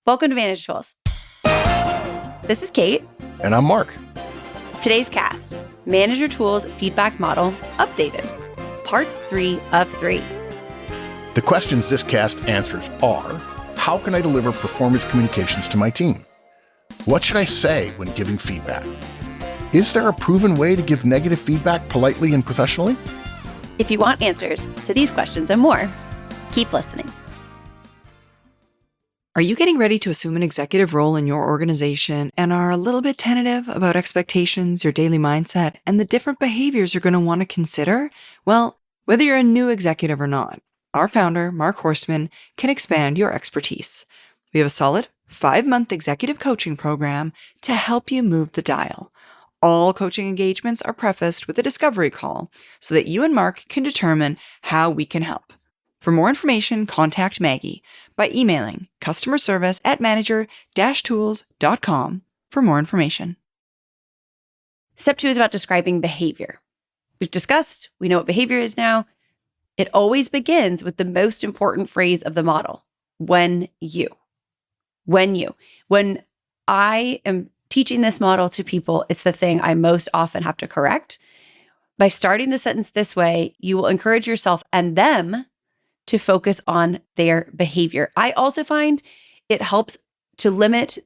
Welcome to Manager Tools. This is Kate. And I'm Mark. Today's cast, Manager Tools Feedback Model Updated, Part 3 of 3. The questions this cast answers are, how can I deliver performance communications to my team? What should I say when giving feedback? Is there a proven way to give negative feedback politely and professionally? If you want answers to these questions and more, keep listening. Are you getting ready to assume an executive role in your organization and are a little bit tentative about expectations, your daily mindset, and the different behaviors you're going to want to consider? Well, whether you're a new executive or not, our founder, Mark Horstman, can expand your expertise. We have a solid 5-month executive coaching program to help you move the dial. All coaching engagements are prefaced with a discovery call so that you and Mark can determine how we can help. For more information, contact Maggie by emailing customerservice@manager-tools.com for more information. Step 2 is about describing behavior. We've discussed, we know what behavior is now. It always begins with the most important phrase of the model, when you. When I am teaching this model to people, it's the thing I most often have to correct. By starting the sentence this way, you will encourage yourself and them to focus on their behavior. I also find it helps to limit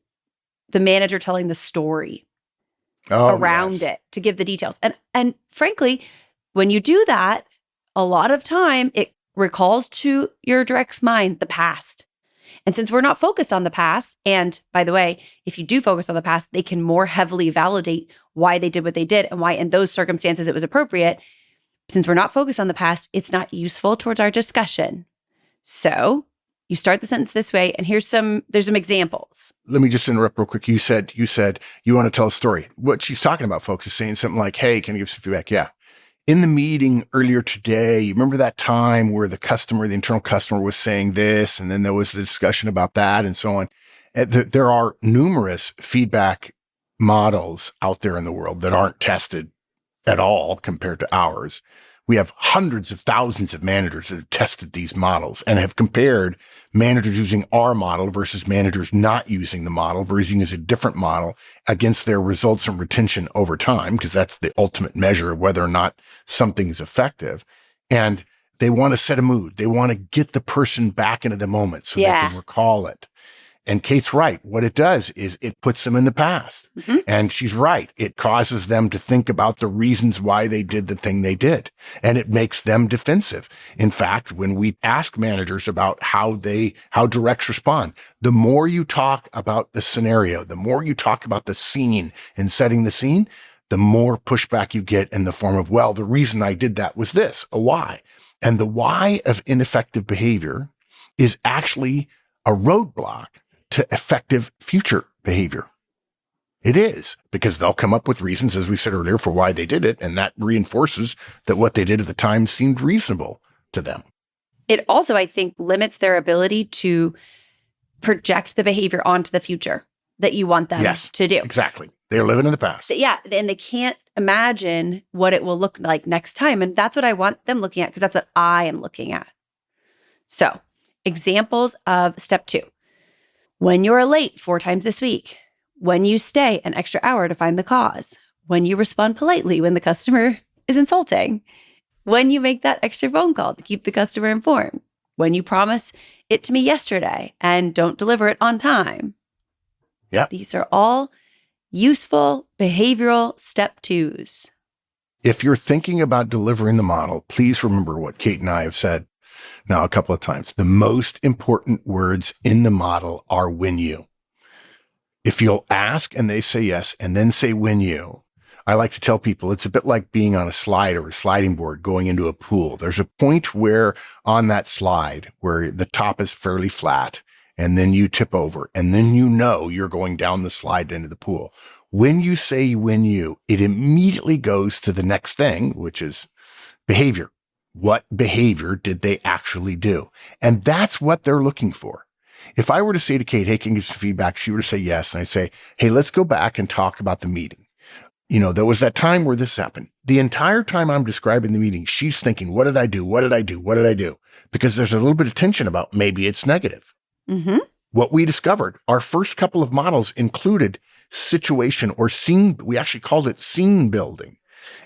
the manager telling the story around it, to give the details. And frankly, when you do that, a lot of time it recalls to your direct's mind the past. And since we're not focused on the past, and by the way, if you do focus on the past, they can more heavily validate why they did what they did and why in those circumstances it was appropriate. Since we're not focused on the past, it's not useful towards our discussion. So you start the sentence this way, and there's some examples. Let me just interrupt real quick. You said you want to tell a story. What she's talking about, folks, is saying something like, hey, can you give some feedback? Yeah. In the meeting earlier today, you remember that time where the internal customer was saying this, and then there was the discussion about that and so on. There are numerous feedback models out there in the world that aren't tested at all compared to ours. We have hundreds of thousands of managers that have tested these models and have compared managers using our model versus managers not using the model versus using a different model against their results and retention over time, because that's the ultimate measure of whether or not something is effective. And they want to set a mood. They want to get the person back into the moment so they can recall it. And Kate's right. What it does is it puts them in the past. Mm-hmm. And she's right. It causes them to think about the reasons why they did the thing they did. And it makes them defensive. In fact, when we ask managers about how directs respond, the more you talk about the scenario, the more you talk about the scene and setting the scene, the more pushback you get in the form of, well, the reason I did that was this, a why. And the why of ineffective behavior is actually a roadblock to effective future behavior. It is, because they'll come up with reasons, as we said earlier, for why they did it, and that reinforces that what they did at the time seemed reasonable to them. It also, I think, limits their ability to project the behavior onto the future that you want them to do. Exactly. They're living in the past. Yeah, and they can't imagine what it will look like next time, and that's what I want them looking at, because that's what I am looking at. So, examples of step 2. When you're late 4 times this week, when you stay an extra hour to find the cause, when you respond politely when the customer is insulting, when you make that extra phone call to keep the customer informed, when you promise it to me yesterday and don't deliver it on time. Yeah. These are all useful behavioral step 2s. If you're thinking about delivering the model, please remember what Kate and I have said now a couple of times. The most important words in the model are when you. If you'll ask and they say yes, and then say when you, I like to tell people it's a bit like being on a slide or a sliding board going into a pool. There's a point where on that slide where the top is fairly flat, and then you tip over, and then you know you're going down the slide into the pool. When you say when you, it immediately goes to the next thing, which is behavior. What behavior did they actually do? And that's what they're looking for. If I were to say to Kate, hey, can you give some feedback? She would say yes. And I say, hey, let's go back and talk about the meeting. There was that time where this happened. The entire time I'm describing the meeting, she's thinking, what did I do? What did I do? What did I do? Because there's a little bit of tension about maybe it's negative. Mm-hmm. what we discovered, our first couple of models included situation or scene. We actually called it scene building.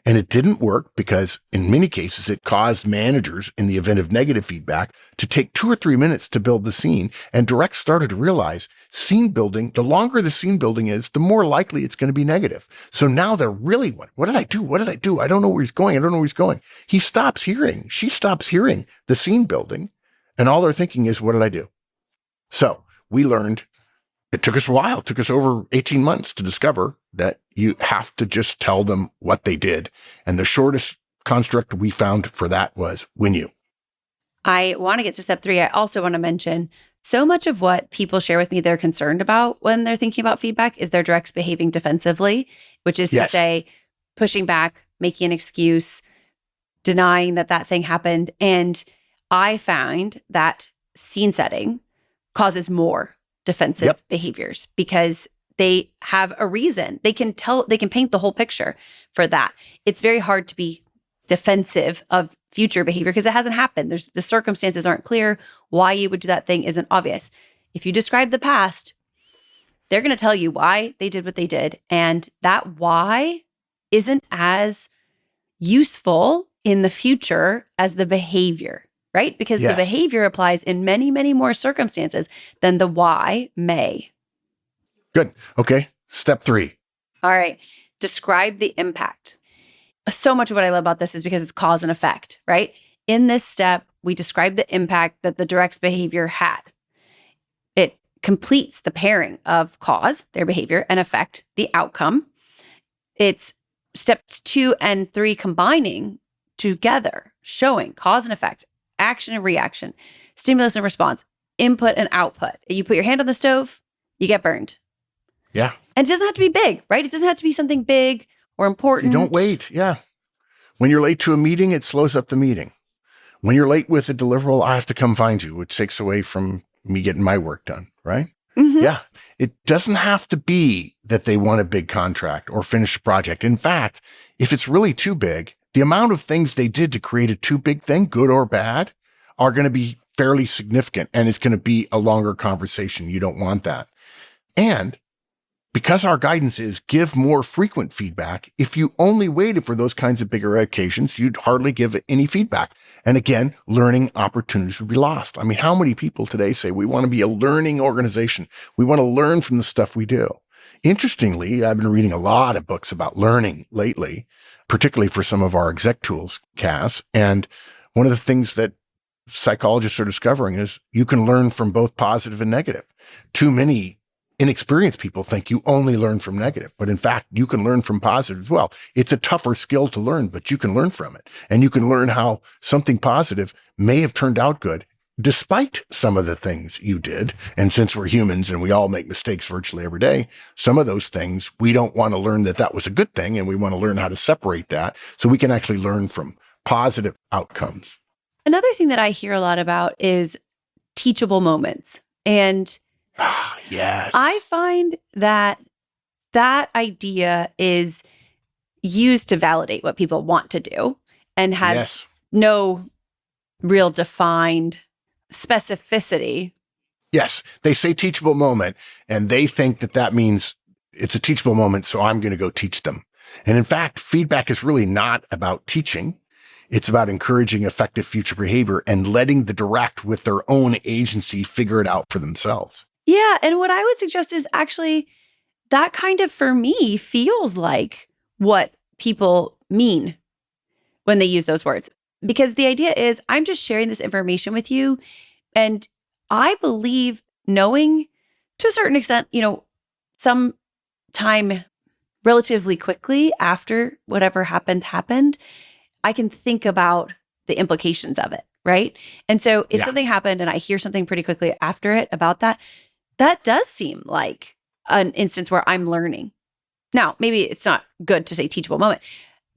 And it didn't work because in many cases, it caused managers in the event of negative feedback to take 2 or 3 minutes to build the scene. And directs started to realize scene building, the longer the scene building is, the more likely it's going to be negative. So now they're really, what did I do? What did I do? I don't know where he's going. I don't know where he's going. She stops hearing the scene building. And all they're thinking is, what did I do? So we learned, it took us a while. It took us over 18 months to discover that you have to just tell them what they did. And the shortest construct we found for that was win you. I want to get to step 3. I also want to mention so much of what people share with me they're concerned about when they're thinking about feedback is their directs behaving defensively, which is to say pushing back, making an excuse, denying that thing happened. And I find that scene setting causes more defensive behaviors because they have a reason. They can paint the whole picture for that. It's very hard to be defensive of future behavior because it hasn't happened. The circumstances aren't clear. Why you would do that thing isn't obvious. If you describe the past, they're going to tell you why they did what they did. And that why isn't as useful in the future as the behavior, right? Because the behavior applies in many, many more circumstances than the why may. Good. Okay. Step 3. All right. Describe the impact. So much of what I love about this is because it's cause and effect, right? In this step, we describe the impact that the direct's behavior had. It completes the pairing of cause, their behavior, and effect, the outcome. It's steps 2 and 3 combining together, showing cause and effect, action and reaction, stimulus and response, input and output. You put your hand on the stove, you get burned. Yeah. And it doesn't have to be big, right? It doesn't have to be something big or important. You don't wait. Yeah. When you're late to a meeting, it slows up the meeting. When you're late with a deliverable, I have to come find you, which takes away from me getting my work done, right? Mm-hmm. Yeah. It doesn't have to be that they want a big contract or finish a project. In fact, if it's really too big, the amount of things they did to create a too big thing, good or bad, are going to be fairly significant. And it's going to be a longer conversation. You don't want that. And because our guidance is give more frequent feedback, if you only waited for those kinds of bigger occasions, you'd hardly give any feedback. And again, learning opportunities would be lost. I mean, how many people today say we want to be a learning organization? We want to learn from the stuff we do. Interestingly, I've been reading a lot of books about learning lately, particularly for some of our exec tools, Cass. And one of the things that psychologists are discovering is you can learn from both positive and negative. Too many inexperienced people think you only learn from negative, but in fact, you can learn from positive as well. It's a tougher skill to learn, but you can learn from it. And you can learn how something positive may have turned out good despite some of the things you did. And since we're humans and we all make mistakes virtually every day, some of those things, we don't want to learn that was a good thing. And we want to learn how to separate that so we can actually learn from positive outcomes. Another thing that I hear a lot about is teachable moments. And yes. I find that idea is used to validate what people want to do and has no real defined specificity. Yes. They say teachable moment, and they think that means it's a teachable moment, so I'm going to go teach them. And in fact, feedback is really not about teaching. It's about encouraging effective future behavior and letting the direct with their own agency figure it out for themselves. Yeah. And what I would suggest is actually that kind of, for me, feels like what people mean when they use those words. Because the idea is I'm just sharing this information with you. And I believe knowing to a certain extent, some time relatively quickly after whatever happened, I can think about the implications of it, right? And so if something happened and I hear something pretty quickly after it about that, that does seem like an instance where I'm learning. Now, maybe it's not good to say teachable moment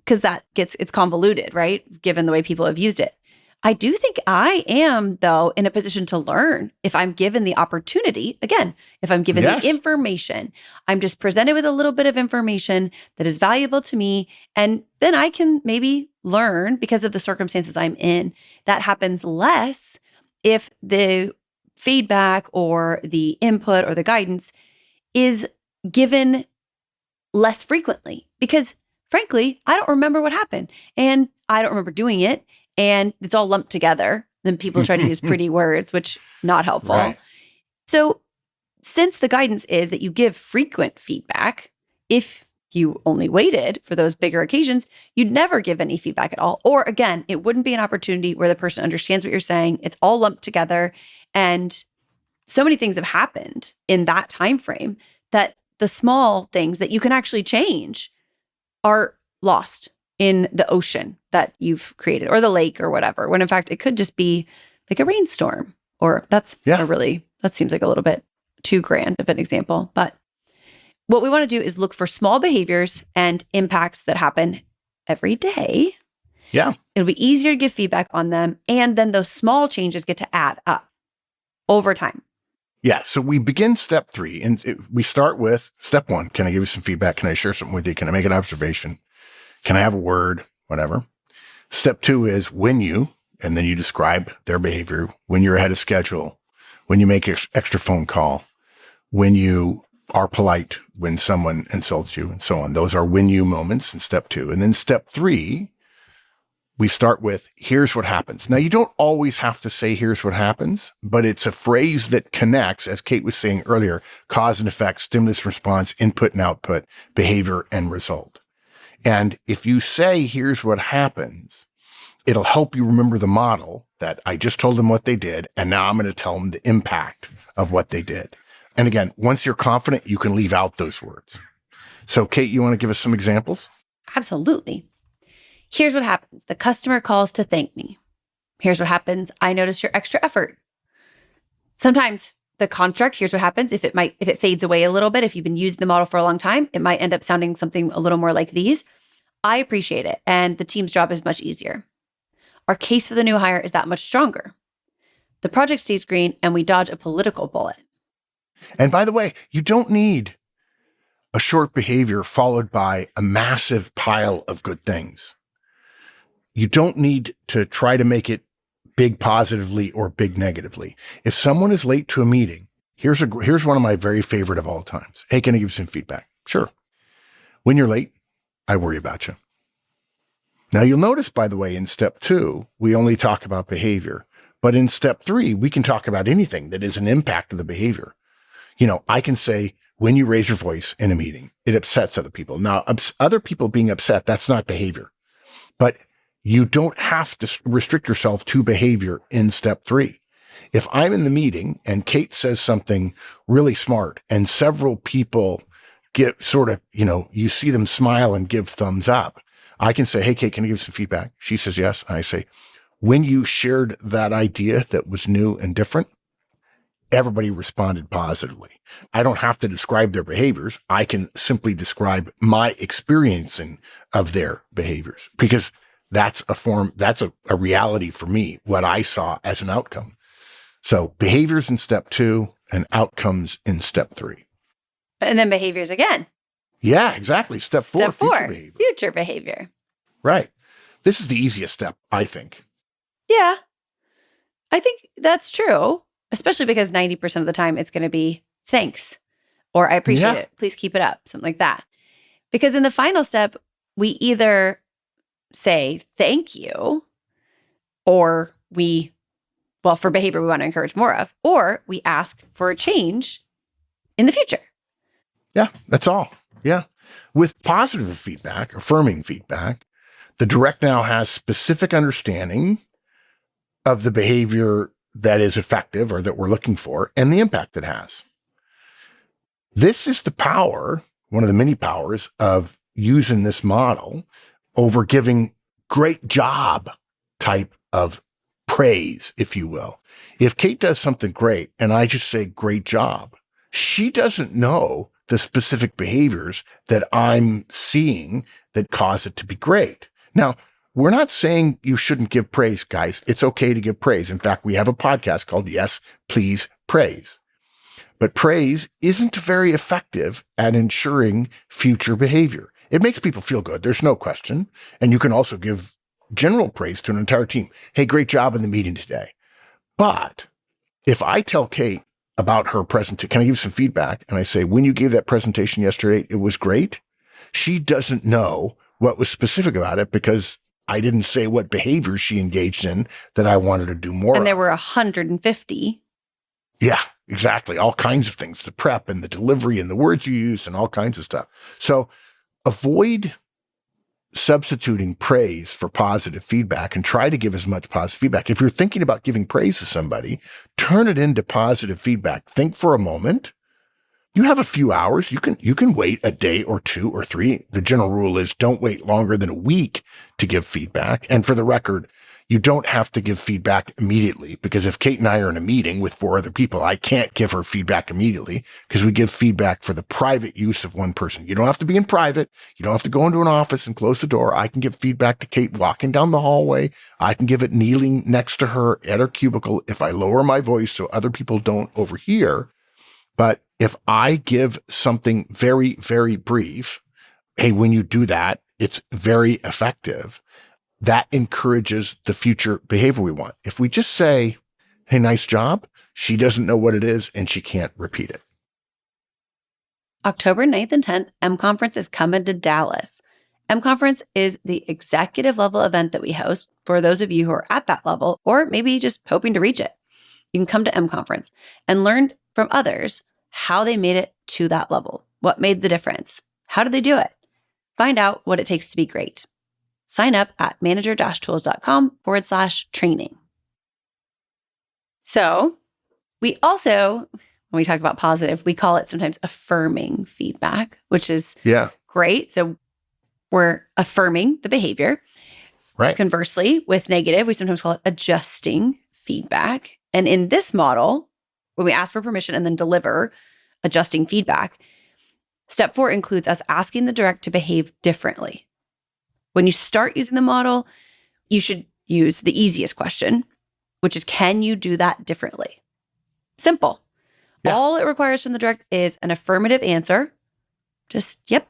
because it's convoluted, right? Given the way people have used it. I do think I am, though, in a position to learn if I'm given the opportunity. Again, if I'm given the information, I'm just presented with a little bit of information that is valuable to me. And then I can maybe learn because of the circumstances I'm in. That happens less if the feedback or the input or the guidance is given less frequently because frankly, I don't remember what happened and I don't remember doing it and it's all lumped together. Then people try to use pretty words, which not helpful. Right. So since the guidance is that you give frequent feedback, if you only waited for those bigger occasions, you'd never give any feedback at all. Or again, it wouldn't be an opportunity where the person understands what you're saying. It's all lumped together. And so many things have happened in that time frame that the small things that you can actually change are lost in the ocean that you've created or the lake or whatever, when in fact it could just be like a rainstorm or that seems like a little bit too grand of an example. But what we want to do is look for small behaviors and impacts that happen every day. Yeah. It'll be easier to give feedback on them. And then those small changes get to add up over time. Yeah. So we begin step 3 and we start with step 1. Can I give you some feedback? Can I share something with you? Can I make an observation? Can I have a word? Whatever. Step 2 is when you, and then you describe their behavior, when you're ahead of schedule, when you make an extra phone call, when you are polite, when someone insults you, and so on. Those are when you moments in step 2. And then step 3, we start with, here's what happens. Now, you don't always have to say, here's what happens, but it's a phrase that connects, as Kate was saying earlier, cause and effect, stimulus response, input and output, behavior and result. And if you say, here's what happens, it'll help you remember the model that I just told them what they did, and now I'm going to tell them the impact of what they did. And again, once you're confident, you can leave out those words. So, Kate, you want to give us some examples? Absolutely. Here's what happens. The customer calls to thank me. Here's what happens. I notice your extra effort. Sometimes the contract, here's what happens. If it fades away a little bit, if you've been using the model for a long time, it might end up sounding something a little more like these. I appreciate it. And the team's job is much easier. Our case for the new hire is that much stronger. The project stays green and we dodge a political bullet. And by the way, you don't need a short behavior followed by a massive pile of good things. You don't need to try to make it big positively or big negatively. If someone is late to a meeting, here's one of my very favorite of all times. Hey, can I give you some feedback? Sure. When you're late, I worry about you. Now you'll notice, by the way, in step 2, we only talk about behavior, but in step 3, we can talk about anything that is an impact of the behavior. I can say, when you raise your voice in a meeting, it upsets other people. Now, other people being upset, that's not behavior. But you don't have to restrict yourself to behavior in step 3. If I'm in the meeting and Kate says something really smart and several people get sort of, you see them smile and give thumbs up, I can say, hey, Kate, can I give some feedback? She says yes. And I say, when you shared that idea that was new and different, everybody responded positively. I don't have to describe their behaviors. I can simply describe my experiencing of their behaviors because that's a reality for me, what I saw as an outcome. So behaviors in step 2 and outcomes in step 3. And then behaviors again. Yeah, exactly. Step 4, future behavior. Right. This is the easiest step, I think. Yeah, I think that's true, especially because 90% of the time it's going to be thanks or I appreciate it. Please keep it up, something like that. Because in the final step, we either say thank you or for behavior we want to encourage more of, or we ask for a change in the future. Yeah, that's all. Yeah. With positive feedback, affirming feedback, the direct now has specific understanding of the behavior that is effective or that we're looking for and the impact it has. This is the power, one of the many powers of using this model over giving great job type of praise, if you will. If Kate does something great and I just say great job, she doesn't know the specific behaviors that I'm seeing that cause it to be great. Now, we're not saying you shouldn't give praise, guys. It's okay to give praise. In fact, we have a podcast called Yes, Please Praise. But praise isn't very effective at ensuring future behavior. It makes people feel good. There's no question. And you can also give general praise to an entire team. Hey, great job in the meeting today. But If I tell Kate about her presentation, can I give some feedback? And I say, when you gave that presentation yesterday, it was great. She doesn't know what was specific about it because I didn't say what behaviors she engaged in that I wanted to do more And there of. were 150. Yeah, exactly. All kinds of things, the prep and the delivery and the words you use and all kinds of stuff. So avoid substituting praise for positive feedback and try to give as much positive feedback. If you're thinking about giving praise to somebody, turn it into positive feedback. Think for a moment. You have a few hours. You can wait a day or 2 or 3. The general rule is don't wait longer than a week to give feedback. And for the record, you don't have to give feedback immediately, because if Kate and I are in a meeting with 4 other people, I can't give her feedback immediately because we give feedback for the private use of one person. You don't have to be in private. You don't have to go into an office and close the door. I can give feedback to Kate walking down the hallway. I can give it kneeling next to her at her cubicle if I lower my voice so other people don't overhear. But if I give something very, very brief, hey, when you do that, it's very effective. That encourages the future behavior we want. If we just say, hey, nice job, she doesn't know what it is and she can't repeat it. October 9th and 10th, M Conference is coming to Dallas. M Conference is the executive level event that we host for those of you who are at that level or maybe just hoping to reach it. You can come to M Conference and learn from others how they made it to that level. What made the difference? How did they do it? Find out what it takes to be great. Sign up at manager-tools.com/training. So we also, when we talk about positive, we call it sometimes affirming feedback, which is great. So we're affirming the behavior. Right. Conversely, with negative, we sometimes call it adjusting feedback. And in this model, when we ask for permission and then deliver adjusting feedback, step 4 includes us asking the direct to behave differently. When you start using the model, you should use the easiest question, which is, can you do that differently? Simple. Yeah. All it requires from the direct is an affirmative answer. Just, yep,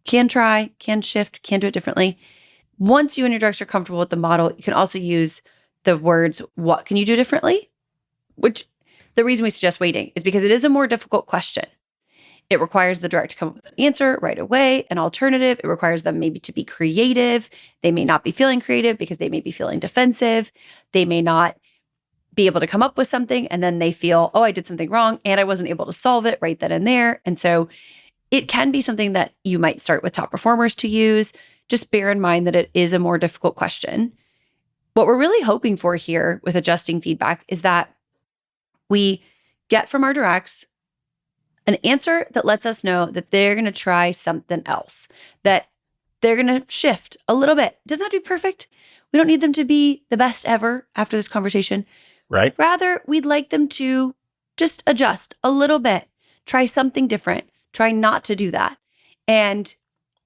can try, can shift, can do it differently. Once you and your directs are comfortable with the model, you can also use the words, what can you do differently? Which the reason we suggest waiting is because it is a more difficult question. It requires the direct to come up with an answer right away, an alternative. It requires them maybe to be creative. They may not be feeling creative because they may be feeling defensive. They may not be able to come up with something and then they feel, oh, I did something wrong and I wasn't able to solve it right then and there. And so it can be something that you might start with top performers to use. Just bear in mind that it is a more difficult question. What we're really hoping for here with adjusting feedback is that we get from our directs an answer that lets us know that they're going to try something else, that they're going to shift a little bit. It doesn't have to be perfect. We don't need them to be the best ever after this conversation. Right. Rather, we'd like them to just adjust a little bit, try something different, try not to do that. And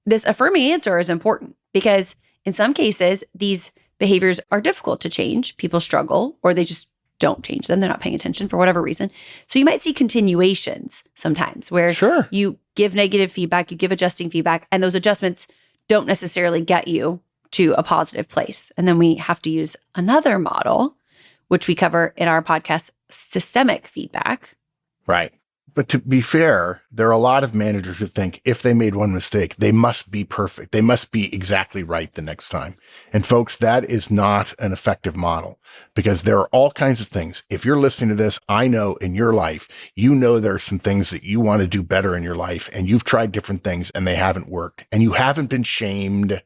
this affirming answer is important because in some cases, these behaviors are difficult to change. People struggle or they just don't change them. They're not paying attention for whatever reason. So you might see continuations sometimes where you give negative feedback, you give adjusting feedback, and those adjustments don't necessarily get you to a positive place. And then we have to use another model, which we cover in our podcast, systemic feedback. Right. But to be fair, there are a lot of managers who think if they made one mistake, they must be perfect. They must be exactly right the next time. And folks, that is not an effective model because there are all kinds of things. If you're listening to this, I know in your life, you know there are some things that you want to do better in your life and you've tried different things and they haven't worked and you haven't been shamed.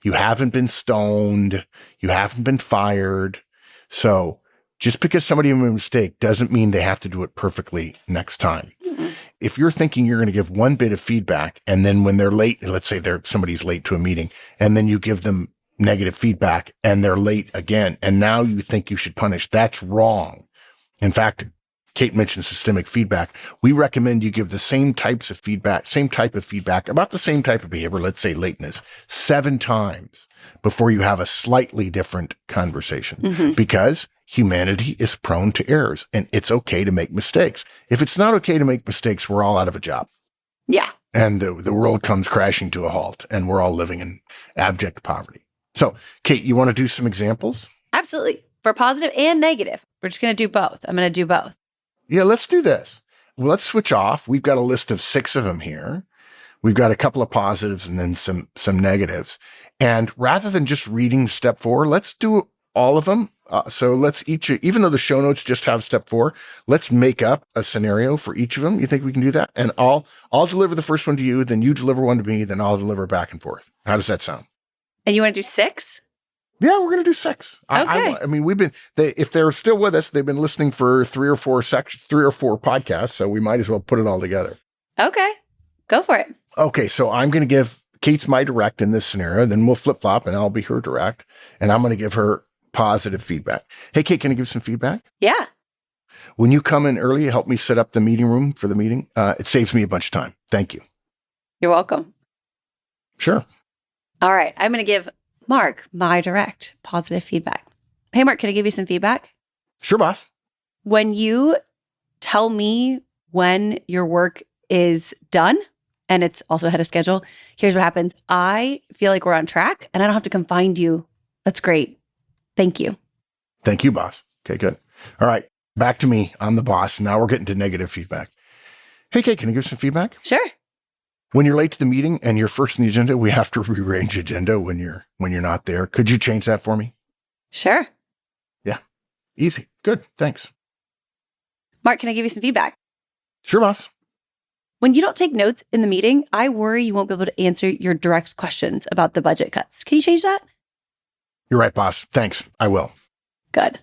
You haven't been stoned. You haven't been fired. So just because somebody made a mistake doesn't mean they have to do it perfectly next time. Mm-hmm. If you're thinking you're going to give one bit of feedback and then when they're late, let's say somebody's late to a meeting, and then you give them negative feedback and they're late again, and now you think you should punish, that's wrong. In fact, Kate mentioned systemic feedback. We recommend you give the same type of feedback, about the same type of behavior, let's say lateness, 7 times before you have a slightly different conversation because humanity is prone to errors and it's okay to make mistakes. If it's not okay to make mistakes, we're all out of a job. Yeah. And the world comes crashing to a halt and we're all living in abject poverty. So, Kate, you want to do some examples? Absolutely. for positive and negative. We're just going to do both. I'm going to do both. Yeah, let's do this. Well, let's switch off. We've got a list of 6 of them here. We've got a couple of positives and then some negatives. And rather than just reading step 4, let's do all of them. So let's even though the show notes just have step 4, let's make up a scenario for each of them. You think we can do that? And I'll deliver the first one to you, then you deliver one to me, then I'll deliver back and forth. How does that sound? And you want to do 6? Yeah, we're going to do 6. Okay. I mean, if they're still with us, they've been listening for 3 or 4 podcasts, so we might as well put it all together. Okay, go for it. Okay, so I'm going to give Kate's my direct in this scenario, then we'll flip-flop and I'll be her direct, and I'm going to give her positive feedback. Hey, Kate, can I give some feedback? Yeah. When you come in early, help me set up the meeting room for the meeting. It saves me a bunch of time. Thank you. You're welcome. Sure. All right, I'm going to give Mark my direct positive feedback. Hey, Mark, can I give you some feedback? Sure, boss. When you tell me when your work is done and it's also ahead of schedule, here's what happens. I feel like we're on track and I don't have to come find you. That's great. Thank you. Thank you, boss. Okay, good. All right, back to me. I'm the boss. Now we're getting to negative feedback. Hey, Kate, can I give some feedback? Sure. When you're late to the meeting and you're first in the agenda, we have to rearrange agenda when you're not there. Could you change that for me? Sure. Yeah. Easy. Good. Thanks. Mark, can I give you some feedback? Sure, boss. When you don't take notes in the meeting, I worry you won't be able to answer your direct questions about the budget cuts. Can you change that? You're right, boss. Thanks. I will. Good.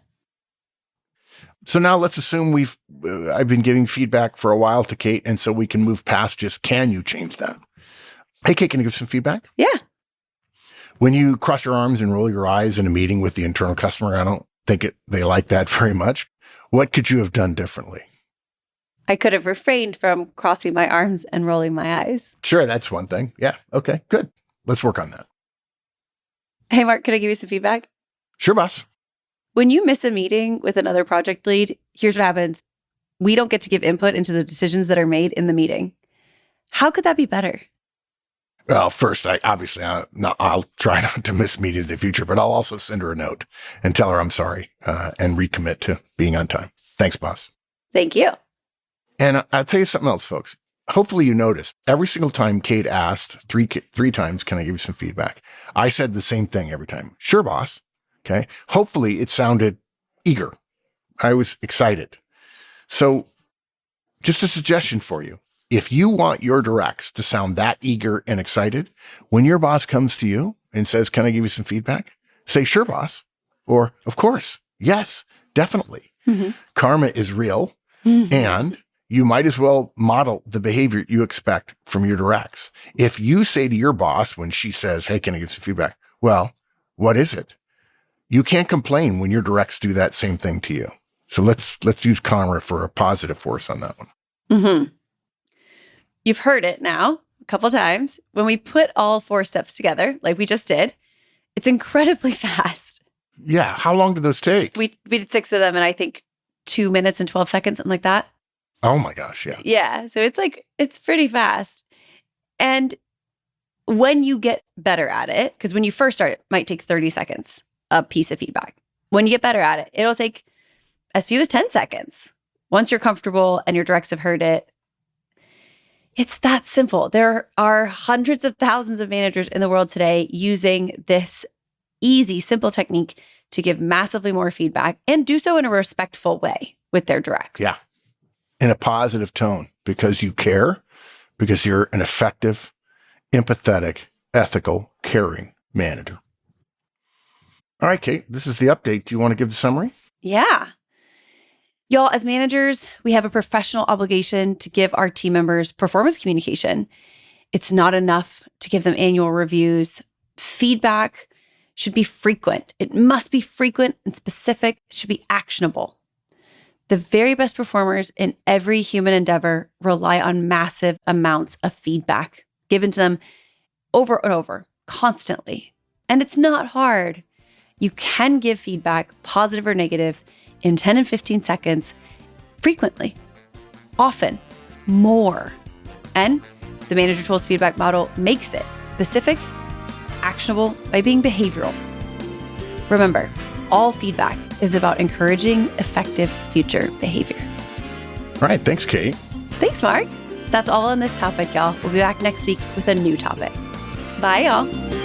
So now let's assume I've been giving feedback for a while to Kate, and so we can move past just, can you change that? Hey, Kate, can you give some feedback? Yeah. When you cross your arms and roll your eyes in a meeting with the internal customer, I don't think they like that very much. What could you have done differently? I could have refrained from crossing my arms and rolling my eyes. Sure, that's one thing. Yeah. Okay, good. Let's work on that. Hey, Mark, can I give you some feedback? Sure, boss. When you miss a meeting with another project lead, here's what happens. We don't get to give input into the decisions that are made in the meeting. How could that be better? Well, first, I'll try not to miss meetings in the future, but I'll also send her a note and tell her I'm sorry and recommit to being on time. Thanks, boss. Thank you. And I'll tell you something else, folks. Hopefully you noticed every single time Kate asked three times, can I give you some feedback? I said the same thing every time. Sure, boss. Okay. Hopefully it sounded eager. I was excited. So just a suggestion for you. If you want your directs to sound that eager and excited, when your boss comes to you and says, can I give you some feedback? Say, sure, boss. Or, of course. Yes, definitely. Mm-hmm. Karma is real. Mm-hmm. And you might as well model the behavior you expect from your directs. If you say to your boss when she says, hey, can I give some feedback? Well, what is it? You can't complain when your directs do that same thing to you. So let's use karma for a positive force on that one. Mm-hmm. You've heard it now a couple times. When we put all 4 steps together, like we just did, it's incredibly fast. Yeah. How long did those take? We did 6 of them in, I think, 2 minutes and 12 seconds, something like that. Oh my gosh. Yeah. Yeah. So it's pretty fast. And when you get better at it, because when you first start, it might take 30 seconds, a piece of feedback. When you get better at it, it'll take as few as 10 seconds. Once you're comfortable and your directs have heard it, it's that simple. There are hundreds of thousands of managers in the world today using this easy, simple technique to give massively more feedback and do so in a respectful way with their directs. Yeah. In a positive tone, because you care, because you're an effective, empathetic, ethical, caring manager. All right, Kate, this is the update. Do you want to give the summary? Yeah. Y'all, as managers, we have a professional obligation to give our team members performance communication. It's not enough to give them annual reviews. Feedback should be frequent. It must be frequent and specific. It should be actionable. The very best performers in every human endeavor rely on massive amounts of feedback given to them over and over, constantly. And it's not hard. You can give feedback, positive or negative, in 10 and 15 seconds, frequently, often, more. And the Manager Tools feedback model makes it specific, actionable by being behavioral. Remember, all feedback is about encouraging effective future behavior. All right. Thanks, Kate. Thanks, Mark. That's all on this topic, y'all. We'll be back next week with a new topic. Bye, y'all.